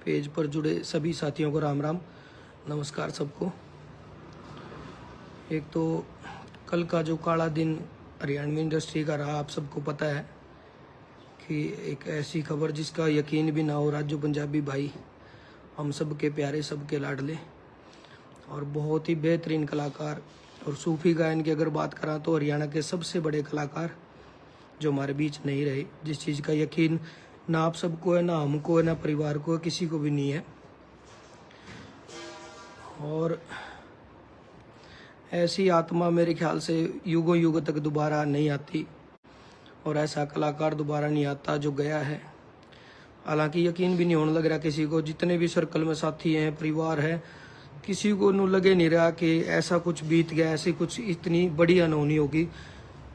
Page पर जुड़े सभी साथियों को राम राम, नमस्कार सबको। एक तो कल का जो काला दिन हरियाणवी इंडस्ट्री का रहा, आप सबको पता है कि एक ऐसी खबर जिसका यकीन भी ना हो। राजू पंजाबी भाई, हम सब के प्यारे, सबके लाडले और बहुत ही बेहतरीन कलाकार, और सूफी गायन की अगर बात करा तो हरियाणा के सबसे बड़े कलाकार जो हमारे बीच नहीं रहे, जिस चीज़ का यकीन ना आप सबको है, ना हमको है, ना परिवार को है, किसी को भी नहीं है। और ऐसी आत्मा मेरे ख्याल से युगों युगों तक दोबारा नहीं आती, और ऐसा कलाकार दोबारा नहीं आता जो गया है। हालांकि यकीन भी नहीं होने लग रहा किसी को, जितने भी सर्कल में साथी हैं, परिवार है, किसी को नू लगे नहीं रहा कि ऐसा कुछ बीत गया, ऐसी कुछ इतनी बड़ी अनहोनी होगी।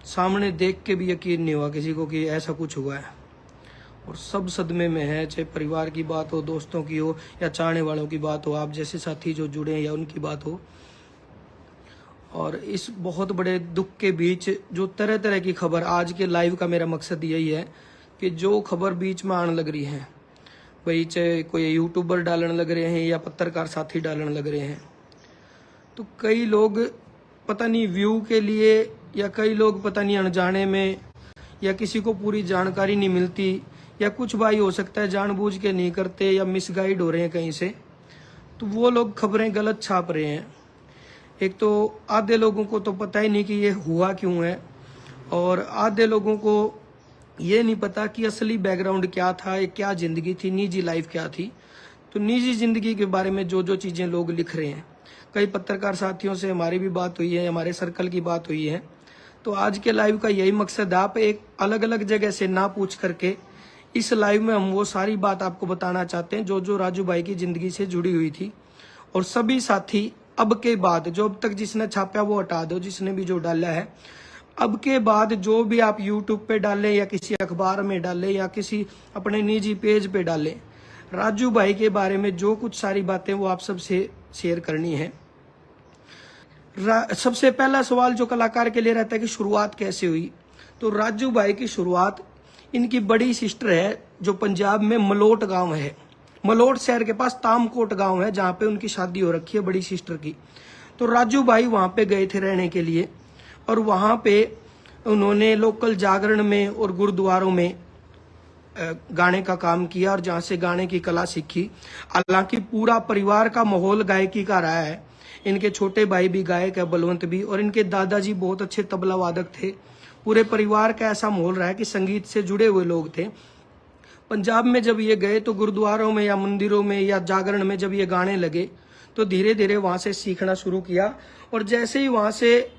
सामने देख के भी यकीन नहीं हुआ किसी को कि ऐसा कुछ हुआ है, और सब सदमे में है। चाहे परिवार की बात हो, दोस्तों की हो, या चाहने वालों की बात हो, आप जैसे साथी जो जुड़े हैं या उनकी बात हो। और इस बहुत बड़े दुख के बीच जो तरह तरह की खबर, आज के लाइव का मेरा मकसद यही है कि जो खबर बीच में आने लग रही है, भाई चाहे कोई यूट्यूबर डालने लग रहे हैं या पत्रकार साथी डालने लग रहे हैं, तो कई लोग पता नहीं व्यू के लिए, या कई लोग पता नहीं अनजाने में, या किसी को पूरी जानकारी नहीं मिलती, या कुछ भाई हो सकता है जानबूझ के नहीं करते या मिसगाइड हो रहे हैं कहीं से, तो वो लोग खबरें गलत छाप रहे हैं। एक तो आधे लोगों को तो पता ही नहीं कि ये हुआ क्यों है, और आधे लोगों को ये नहीं पता कि असली बैकग्राउंड क्या था, ये क्या जिंदगी थी, निजी लाइफ क्या थी। तो निजी जिंदगी के बारे में जो जो चीजें लोग लिख रहे हैं, कई पत्रकार साथियों से हमारी भी बात हुई है, हमारे सर्कल की बात हुई है। तो आज के लाइव का यही मकसद है, आप एक अलग अलग जगह से ना पूछ करके इस लाइव में हम वो सारी बात आपको बताना चाहते हैं जो जो राजू भाई की जिंदगी से जुड़ी हुई थी। और सभी साथी अब के बाद, जो अब तक जिसने छापा वो हटा दो, जिसने भी जो डाला है, अब के बाद जो भी आप यूट्यूब पे डालें या किसी अखबार में डालें या किसी अपने निजी पेज पे डालें, राजू भाई के बारे में जो कुछ सारी बातें वो आप सबसे शेयर करनी है। सबसे पहला सवाल जो कलाकार के लिए रहता है कि शुरुआत कैसे हुई, तो राजू भाई की शुरुआत, इनकी बड़ी सिस्टर है जो पंजाब में मलोट गांव है, मलोट शहर के पास तामकोट गांव है, जहां पे उनकी शादी हो रखी है बड़ी सिस्टर की। तो राजू भाई वहां पे गए थे रहने के लिए, और वहां पे उन्होंने लोकल जागरण में और गुरुद्वारों में गाने का काम किया, और जहां से गाने की कला सीखी। हालांकि पूरा परिवार का माहौल गायकी का रहा है। इनके छोटे भाई भी गायक है, बलवंत भी, और इनके दादाजी बहुत अच्छे तबला वादक थे। पूरे परिवार का ऐसा माहौल रहा है कि संगीत से जुड़े हुए लोग थे। पंजाब में जब ये गए तो गुरुद्वारों में या मंदिरों में या जागरण में जब ये गाने लगे, तो धीरे धीरे वहां से सीखना शुरू किया। और जैसे ही वहां से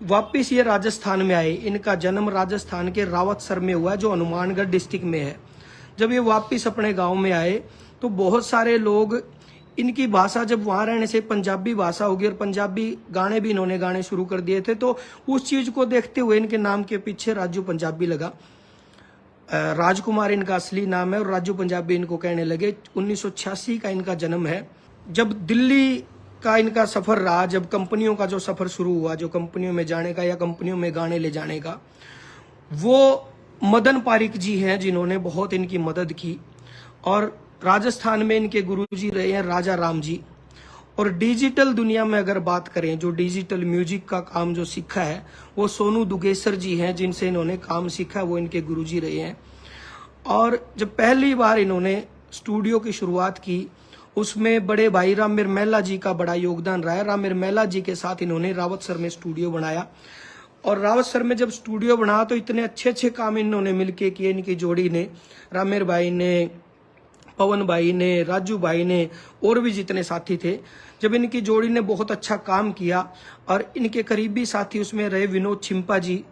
वापिस ये राजस्थान में आए, इनका जन्म राजस्थान के रावतसर में हुआ, जो हनुमानगढ़ डिस्ट्रिक्ट में है। जब ये वापिस अपने गांव में आए तो बहुत सारे लोग, इनकी भाषा जब वहां रहने से पंजाबी भाषा होगी, और पंजाबी गाने भी इन्होंने गाने शुरू कर दिए थे, तो उस चीज को देखते हुए इनके नाम के पीछे राजू पंजाबी लगा। राजकुमार इनका असली नाम है, और राजू पंजाबी इनको कहने लगे। 1986 का इनका जन्म है। जब दिल्ली का इनका सफर रहा, जब कंपनियों का जो सफर शुरू हुआ, जो कंपनियों में जाने का या कंपनियों में गाने ले जाने का, वो मदन पारिक जी हैं जिन्होंने बहुत इनकी मदद की। और राजस्थान में इनके गुरुजी रहे हैं राजा राम जी। और डिजिटल दुनिया में अगर बात करें, जो डिजिटल म्यूजिक का काम जो सीखा है, वो सोनू दुगेसर जी हैं, जिनसे इन्होंने काम सीखा, वो इनके गुरुजी रहे हैं। और जब पहली बार इन्होंने स्टूडियो की शुरुआत की, उसमें बड़े भाई राम मिर्मेला जी का बड़ा योगदान रहा है। राम मिर्मेला जी के साथ इन्होंने रावतसर में स्टूडियो बनाया, और रावतसर में जब स्टूडियो बना तो इतने अच्छे अच्छे काम इन्होंने मिलके किए, इनकी जोड़ी ने, रामेर भाई ने, पवन भाई ने, राजू भाई ने, और भी जितने साथी थे, जब इनकी जोड़ी ने बहुत अच्छा काम किया। और इनके करीबी साथी उसमें रहे विनोद छिंपा जी,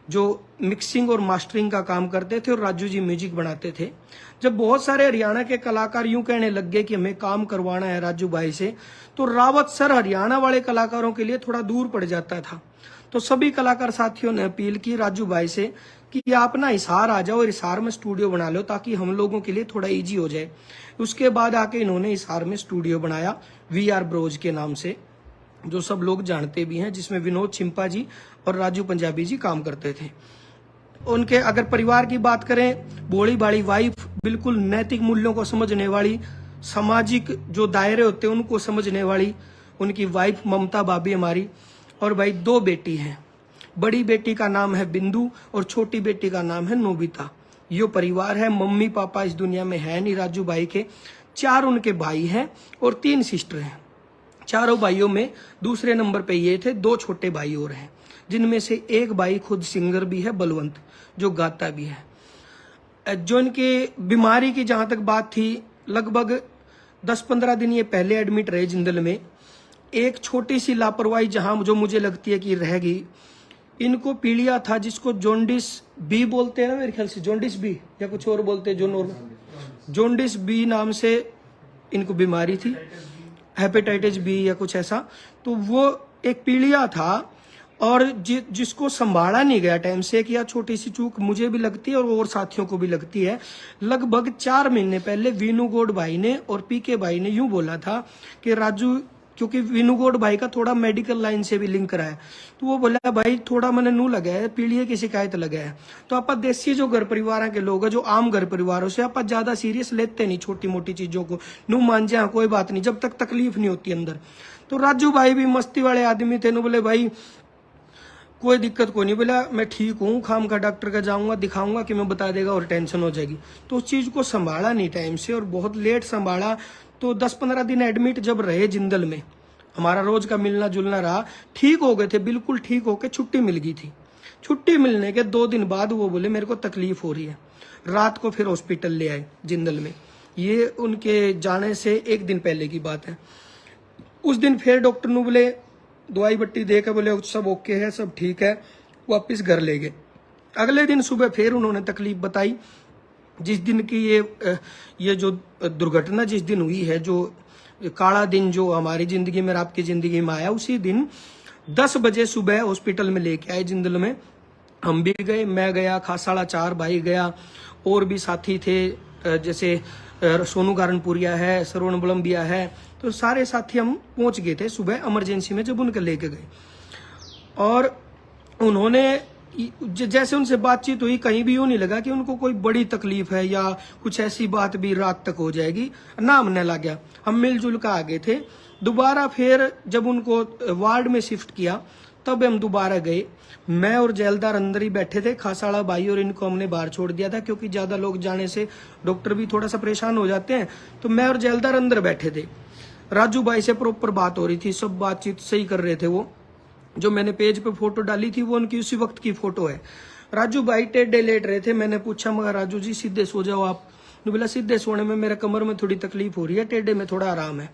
जो मिक्सिंग और मास्टरिंग का काम करते थे, और राजू जी म्यूजिक बनाते थे। जब बहुत सारे हरियाणा के कलाकार यूं कहने लग गए कि हमें काम करवाना है राजू भाई से, तो रावतसर हरियाणा वाले कलाकारों के लिए थोड़ा दूर पड़ जाता था। तो सभी कलाकार साथियों ने अपील की राजू भाई से कि आप ना हिसार आ जाओ, हिसार में स्टूडियो बना लो, ताकि हम लोगों के लिए थोड़ा इजी हो जाए। उसके बाद आके इन्होंने हिसार में स्टूडियो बनाया VR ब्रोज के नाम से, जो सब लोग जानते भी हैं, जिसमें विनोद छिंपा जी और राजू पंजाबी जी काम करते थे। उनके अगर परिवार की बात करें, भोली भाली वाइफ, बिल्कुल नैतिक मूल्यों को समझने वाली, सामाजिक जो दायरे होते हैं उनको समझने वाली उनकी वाइफ ममता भाभी हमारी। और भाई 2 बेटी हैं, बड़ी बेटी का नाम है बिंदु और छोटी बेटी का नाम है नोबिता। यो परिवार है। मम्मी पापा इस दुनिया में है नहीं राजू भाई के। 4 उनके भाई हैं और 3 सिस्टर हैं। चारों भाइयों में दूसरे नंबर पे ये थे, 2 छोटे भाई और हैं, जिनमें से एक भाई खुद सिंगर भी है, बलवंत, जो गाता भी है। जो इनके बीमारी की जहां तक बात थी, लगभग 10-15 दिन ये पहले एडमिट रहे जिंदल में। एक छोटी सी लापरवाही जहां जो मुझे लगती है कि रहेगी, इनको पीलिया था जिसको जॉन्डिस बी बोलते हैं ना, मेरे ख्याल से जॉन्डिस बी या कुछ और बोलते हैं, जो नॉर्मल जॉन्डिस बी नाम से इनको बीमारी थी, हेपेटाइटिस बी या कुछ ऐसा। तो वो एक पीलिया था और जिसको संभाला नहीं गया टाइम से, कि छोटी सी चूक मुझे भी लगती है और साथियों को भी लगती है। लगभग 4 महीने पहले वीनूगौड़ भाई ने और पीके भाई ने यूं बोला था कि राजू, क्योंकि वीनूगौड़ भाई का थोड़ा मेडिकल लाइन से भी लिंक रहा है, तो वो बोला भाई थोड़ा मैंने नू लगा है, पीलिया की शिकायत लगा है। तो आप देसी जो घर परिवार के लोग हैं, जो आम घर परिवारों से आप ज्यादा सीरियस लेते नहीं छोटी मोटी चीजों को, नू मान जाए कोई बात नहीं, जब तक तकलीफ नहीं होती अंदर। तो राजू भाई भी मस्ती वाले आदमी थे, नु बोले भाई कोई दिक्कत को नहीं, बोला मैं ठीक हूँ, खाम का डॉक्टर का जाऊंगा, दिखाऊंगा कि मैं बता देगा और टेंशन हो जाएगी। तो उस चीज को संभाला नहीं टाइम से और बहुत लेट संभाला। तो 10-15 दिन एडमिट जब रहे जिंदल में, हमारा रोज का मिलना जुलना रहा, ठीक हो गए थे, बिल्कुल ठीक होके छुट्टी मिल गई थी। छुट्टी मिलने के 2 दिन बाद वो बोले मेरे को तकलीफ हो रही है। रात को फिर हॉस्पिटल ले आए जिंदल में। ये उनके जाने से 1 दिन पहले की बात है। उस दिन फिर डॉक्टर ने बोले दवाई बट्टी दे के बोले सब ओके है, सब ठीक है, वापिस घर ले गए। अगले दिन सुबह फिर उन्होंने तकलीफ बताई। जिस दिन की ये जो दुर्घटना जिस दिन हुई है, जो काला दिन जो हमारी जिंदगी में, आपकी जिंदगी में आया, उसी दिन 10 बजे सुबह हॉस्पिटल में लेके आए जिंदल में। हम भी गए, मैं गया, खासाड़ा 4 भाई गया, और भी साथी थे, जैसे सोनू गारनपुरिया है, श्रवण बलम्बिया है, तो सारे साथी हम पहुंच गए थे सुबह इमरजेंसी में जब उनके लेके गए। और उन्होंने जैसे उनसे बातचीत हुई, कहीं भी यूं नहीं लगा कि उनको कोई बड़ी तकलीफ है या कुछ ऐसी बात भी रात तक हो जाएगी, ना हमने लग गया। हम मिलजुल कर आ गए थे। दोबारा फिर जब उनको वार्ड में शिफ्ट किया तब हम दोबारा गए। मैं और जेलदार अंदर ही बैठे थे, खासाड़ा भाई और इनको हमने बाहर छोड़ दिया था, क्योंकि ज्यादा लोग जाने से डॉक्टर भी थोड़ा सा परेशान हो जाते हैं। तो मैं और जेलदार अंदर बैठे थे। राजू भाई से प्रॉपर बात हो रही थी, सब बातचीत सही कर रहे थे। वो जो मैंने पेज पे फोटो डाली थी वो उनकी उसी वक्त की फोटो है। राजू भाई टेढ़े लेट रहे थे। मैंने पूछा मगर राजू जी सीधे सो जाओ आप। बोला सीधे सोने में मेरे कमर में थोड़ी तकलीफ हो रही है, टेढ़े में थोड़ा आराम है।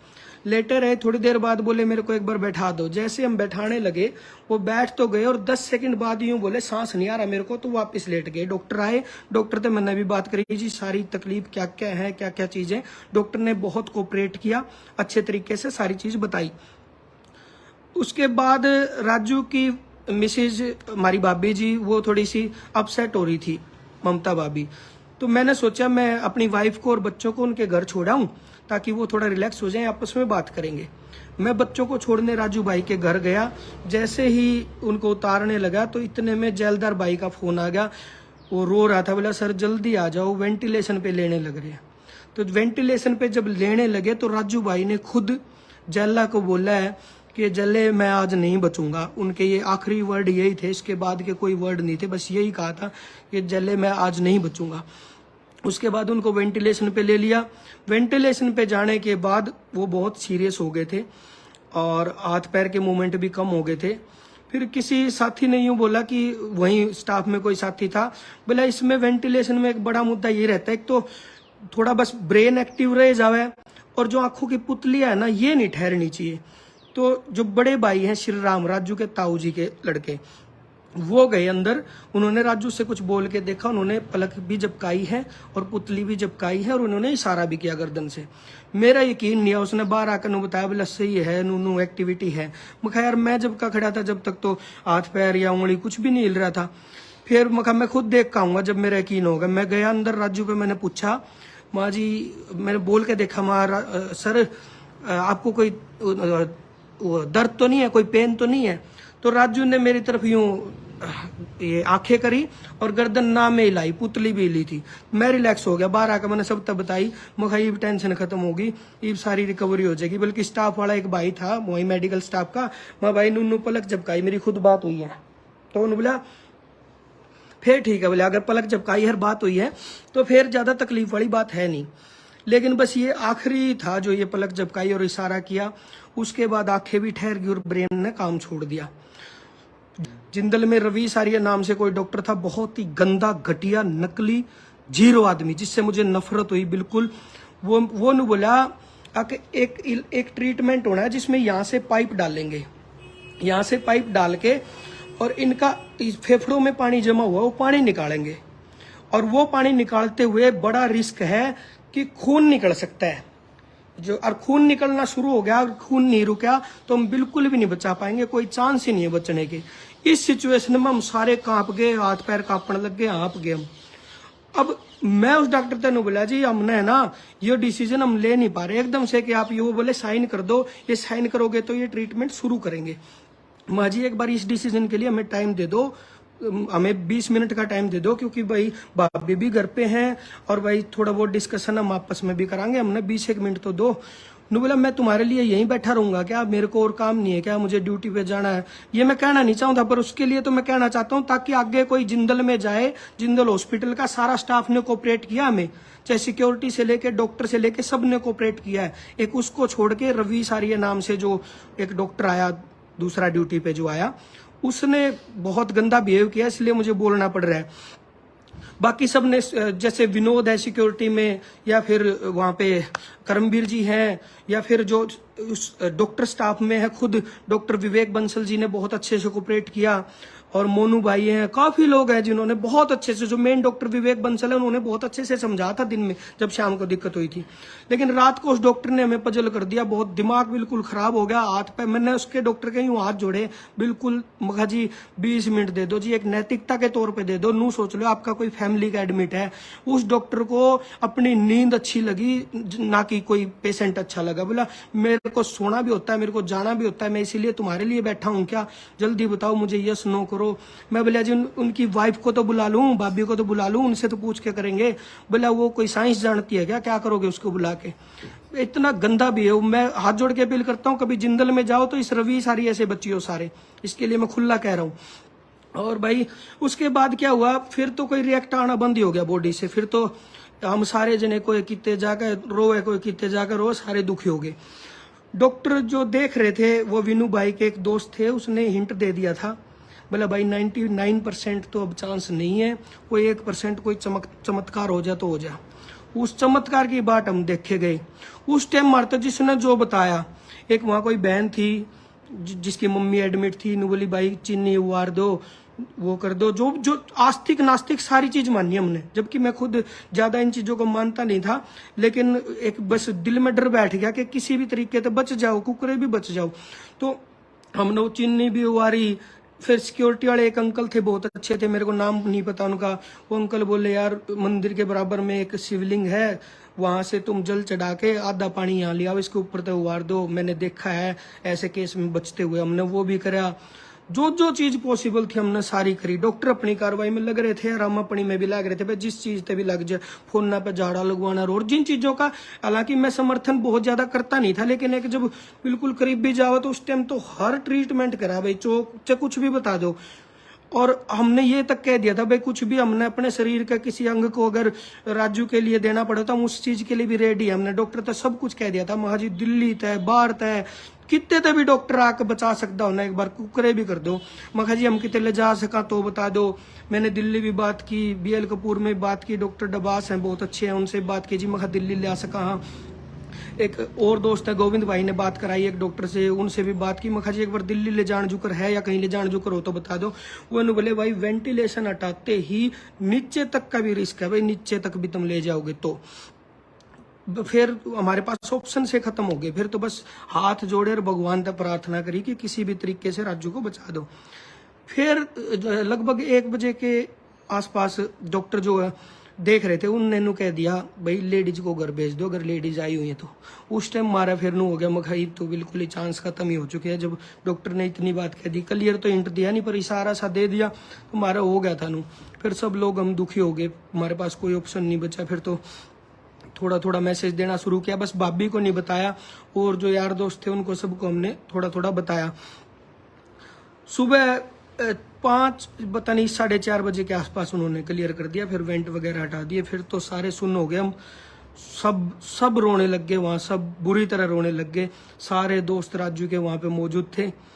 लेटे रहे, थोड़ी देर बाद बोले मेरे को एक बार बैठा दो। जैसे हम बैठाने लगे वो बैठ तो गए और 10 सेकंड बाद यूं बोले सांस नहीं आ रहा मेरे को, तो वापस लेट गए। डॉक्टर आए, डॉक्टर से मैंने भी बात करी जी सारी तकलीफ क्या क्या है, क्या क्या चीजें। डॉक्टर ने बहुत कोऑपरेट किया, अच्छे तरीके से सारी चीज बताई। उसके बाद राजू की मिसेज हमारी भाभी जी वो थोड़ी सी अपसेट हो रही थी, ममता भाभी। तो मैंने सोचा मैं अपनी वाइफ को और बच्चों को उनके घर छोड़ाऊं ताकि वो थोड़ा रिलैक्स हो जाए, आपस में बात करेंगे। मैं बच्चों को छोड़ने राजू भाई के घर गया। जैसे ही उनको उतारने लगा तो इतने में जेलदार भाई का फोन आ गया। वो रो रहा था, बोला सर जल्दी आ जाओ, वेंटिलेशन पे लेने लग रहे हैं। तो वेंटिलेशन पे जब लेने लगे तो राजू भाई ने खुद जेला को बोला है कि जले मैं आज नहीं बचूंगा। उनके ये आखिरी वर्ड यही थे, इसके बाद के कोई वर्ड नहीं थे, बस यही कहा था कि जले मैं आज नहीं बचूंगा। उसके बाद उनको वेंटिलेशन पे ले लिया। वेंटिलेशन पे जाने के बाद वो बहुत सीरियस हो गए थे और हाथ पैर के मूवमेंट भी कम हो गए थे। फिर किसी साथी ने यूं बोला कि वहीं स्टाफ में कोई साथी था, बोला इसमें वेंटिलेशन में एक बड़ा मुद्दा ये रहता है, एक तो थोड़ा बस ब्रेन एक्टिव रह जावे और जो आंखों की पुतलियां है ना ये नहीं ठहरनी चाहिए। तो जो बड़े भाई हैं श्री राम, राजू के ताऊ जी के लड़के, वो गए अंदर। उन्होंने राजू से कुछ बोल के देखा, उन्होंने पलक भी झपकाई है और पुतली भी झपकाई है और उन्होंने इशारा भी किया गर्दन से। मेरा यकीन नहीं है, उसने बाहर आकर बताया बोला सही है, नू एक्टिविटी है। मैं यार मैं जब का खड़ा था जब तक तो हाथ पैर या उंगली कुछ भी नहीं हिल रहा था। फिर मैं खुद देख के आऊंगा जब मेरा यकीन होगा। मैं गया अंदर, राजू पे मैंने पूछा माँ जी, मैंने बोल के देखा माँ सर आपको कोई दर्द तो नहीं है, कोई पेन तो नहीं है? तो राजू ने मेरी तरफ यूं ये आंखें करी और गर्दन ना में हिलाई, पुतली भी हिली थी। मैं रिलैक्स हो गया, बाहर आकर मैंने सब तब बताई। मैं ये टेंशन खत्म होगी, ये सारी रिकवरी हो जाएगी। बल्कि स्टाफ वाला एक भाई था वही मेडिकल स्टाफ का, मैं भाई नूनू पलक झपकाई, मेरी खुद बात हुई है। तो उन्होंने बोला फिर ठीक है, बोले अगर पलक झपकाई हर बात हुई है तो फिर ज्यादा तकलीफ वाली बात है नहीं। लेकिन बस ये आखिरी था जो ये पलक झपकाई और इशारा किया, उसके बाद आंखें भी ठहर गई और ब्रेन ने काम छोड़ दिया। जिंदल में रवि सारिया नाम से कोई डॉक्टर था, बहुत ही गंदा, घटिया, नकली, जीरो आदमी, जिससे मुझे नफरत हुई बिल्कुल। वो ने बोला कि एक ट्रीटमेंट होना है जिसमें यहाँ से पाइप डालेंगे, यहाँ से पाइप डाल के और इनका फेफड़ों में पानी जमा हुआ वो पानी निकालेंगे, और वो पानी निकालते हुए बड़ा रिस्क है कि खून निकल सकता है। जो और खून निकलना शुरू हो गया और खून नहीं रुका तो हम बिल्कुल भी नहीं बचा पाएंगे, कोई चांस ही नहीं है बचने के। इस सिचुएशन में हम सारे कांप गए, हाथ पैर कांपने लग गए, हाँप गए हम। अब मैं उस डॉक्टर से ने बोला जी हमने है ना ये डिसीजन हम ले नहीं पा रहे एकदम से कि आप ये बोले साइन कर दो, ये साइन करोगे तो ये ट्रीटमेंट शुरू करेंगे। माँ जी एक बार इस डिसीजन के लिए हमें टाइम दे दो, हमें 20 मिनट का टाइम दे दो, क्योंकि भाई भाभी भी घर पे हैं और भाई थोड़ा बहुत डिस्कशन हम आपस में भी करांगे, हमने 20 मिनट तो दो। नु बोला मैं तुम्हारे लिए यहीं बैठा रहूंगा क्या, मेरे को और काम नहीं है क्या, मुझे ड्यूटी पे जाना है। ये मैं कहना नहीं चाहता, पर उसके लिए तो मैं कहना चाहता हूँ ताकि आगे कोई जिंदल में जाए, जिंदल हॉस्पिटल का सारा स्टाफ ने कोऑपरेट किया हमें, चाहे सिक्योरिटी से लेके डॉक्टर से लेके सब ने कोऑपरेट किया है। एक उसको छोड़ के रवि सारिया नाम से जो एक डॉक्टर आया दूसरा ड्यूटी पे जो आया, उसने बहुत गंदा बिहेव किया, इसलिए मुझे बोलना पड़ रहा है। बाकी सब ने जैसे विनोद है सिक्योरिटी में, या फिर वहाँ पे करमवीर जी हैं, या फिर जो डॉक्टर स्टाफ में है खुद डॉक्टर विवेक बंसल जी ने बहुत अच्छे से कोऑपरेट किया, और मोनू भाई हैं, काफी लोग हैं जिन्होंने बहुत अच्छे से, जो मेन डॉक्टर विवेक बंसल है उन्होंने बहुत अच्छे से समझा था दिन में जब शाम को दिक्कत हुई थी। लेकिन रात को उस डॉक्टर ने हमें पजल कर दिया, बहुत दिमाग बिल्कुल खराब हो गया। हाथ पे मैंने उसके डॉक्टर के यूं हाथ जोड़े बिल्कुल, मखा जी 20 मिनट दे दो जी, एक नैतिकता के तौर पर दे दो, नू सोच लो आपका कोई फैमिली का एडमिट है। उस डॉक्टर को अपनी नींद अच्छी लगी, ना कि कोई पेशेंट अच्छा लगा। बोला मेरे को सोना भी होता है, मेरे को जाना भी होता है, मैं इसीलिए तुम्हारे लिए बैठा हूँ क्या, जल्दी बताओ मुझे, यस नो करो। मैं बोला जी उनकी वाइफ को तो बुला लूं, भाभी को तो बुला लूं, उनसे तो पूछ के करेंगे। बोला वो कोई साइंस जानती है क्या करोगे उसको बुला के। इतना गंदा भी है। मैं हाथ जोड़ के अपील करता हूँ कभी जिंदल में जाओ तो इस रवि सारी ऐसे बच्चियों सारे, इसके लिए मैं खुला कह रहा हूँ। और भाई उसके बाद क्या हुआ, फिर तो कोई रिएक्ट आना बंद ही हो गया बॉडी से। फिर तो हम सारे जने कोई कितने जाकर रोए, कोई कितने जाकर रो, सारे दुखी हो गए। डॉक्टर जो देख रहे थे वो विनू भाई के एक दोस्त थे, उसने हिंट दे दिया था, बोला भाई 99% तो अब चांस नहीं है, कोई 1% कोई चमत्कार हो जाए तो हो जाए। उस चमत्कार की बात हम देखे गए। उस टाइम मारता जिसने जो बताया, एक वहाँ कोई बहन थी जिसकी मम्मी एडमिट थी, नु बोली भाई चीनी उबार दो, वो कर दो, जो आस्तिक नास्तिक सारी चीज मानी हमने, जबकि मैं खुद ज्यादा इन चीजों को मानता नहीं था। लेकिन एक बस दिल में डर बैठ गया कि किसी भी तरीके से बच जाओ, कुकरे भी बच जाओ। तो हमने वो चीनी भी उबारी। फिर सिक्योरिटी वाले एक अंकल थे, बहुत अच्छे थे, मेरे को नाम नहीं पता उनका। वो अंकल बोले यार मंदिर के बराबर में एक शिवलिंग है, वहां से तुम जल चढ़ा के आधा पानी यहाँ लिया, इसके ऊपर तो उबार दो, मैंने देखा है ऐसे केस में बचते हुए। हमने वो भी करा, जो चीज पॉसिबल थी हमने सारी करी। डॉक्टर अपनी कार्रवाई में लग रहे थे और हम अपनी में भी लग रहे थे, भाई जिस चीज पे भी लग जाए, फोन पे झाड़ा लगवाना और जिन चीजों का, हालांकि मैं समर्थन बहुत ज्यादा करता नहीं था, लेकिन एक जब बिल्कुल करीब भी जाओ तो उस टाइम तो हर ट्रीटमेंट करा भाई, चाहे कुछ भी बता दो। और हमने ये तक कह दिया था भाई कुछ भी हमने अपने शरीर का किसी अंग को अगर राजू के लिए देना पड़ा तो हम उस चीज के लिए भी रेडी है। हमने डॉक्टर तक सब कुछ कह दिया था, महाजी दिल्ली तय बाहर तय कितने तक भी डॉक्टर आकर बचा सकता हो ना, एक बार कुकरे भी कर दो। मखा जी हम कितने ले जा सका तो बता दो। मैंने दिल्ली भी बात की, BL कपूर में बात की, डॉक्टर डबास हैं बहुत अच्छे हैं, उनसे बात की जी, मखा दिल्ली ले आ सका। हाँ एक और दोस्त है गोविंद भाई ने बात कराई एक डॉक्टर से, उनसे भी बात की। मखा जी एक बार दिल्ली ले जान जुकर है या कहीं ले जान जुकर हो तो बता दो। वो बोले भाई वेंटिलेशन हटाते ही नीचे तक का भी रिस्क है भाई, नीचे तक भी तुम ले जाओगे तो फिर हमारे पास ऑप्शन से खत्म हो गए। फिर तो बस हाथ जोड़े और भगवान तक प्रार्थना करी कि किसी भी तरीके से राजू को बचा दो। फिर लगभग 1 बजे के आसपास डॉक्टर जो है देख रहे थे, उनने नु कह दिया भाई लेडीज को घर भेज दो, अगर लेडीज आई हुई है तो। उस टाइम मारा फिर नु हो गया मखाई, तो बिल्कुल ही चांस खत्म ही हो चुके हैं। जब डॉक्टर ने इतनी बात कह दी, क्लियर तो इंट दिया नहीं पर इशारा सा दे दिया, तो मारा हो गया था नु। फिर सब लोग हम दुखी हो गए, हमारे पास कोई ऑप्शन नहीं बचा। फिर तो थोड़ा थोड़ा मैसेज देना शुरू किया, बस भाभी को नहीं बताया, और जो यार दोस्त थे उनको सबको हमने थोड़ा थोड़ा बताया। सुबह 5 पता नहीं 4:30 बजे के आसपास उन्होंने क्लियर कर दिया। फिर वेंट वगैरह हटा दिए, फिर तो सारे सुन्न हो गए हम। सब रोने लग गए वहाँ, सब बुरी तरह रोने लग गए। सारे दोस्त राजू के वहाँ पे मौजूद थे।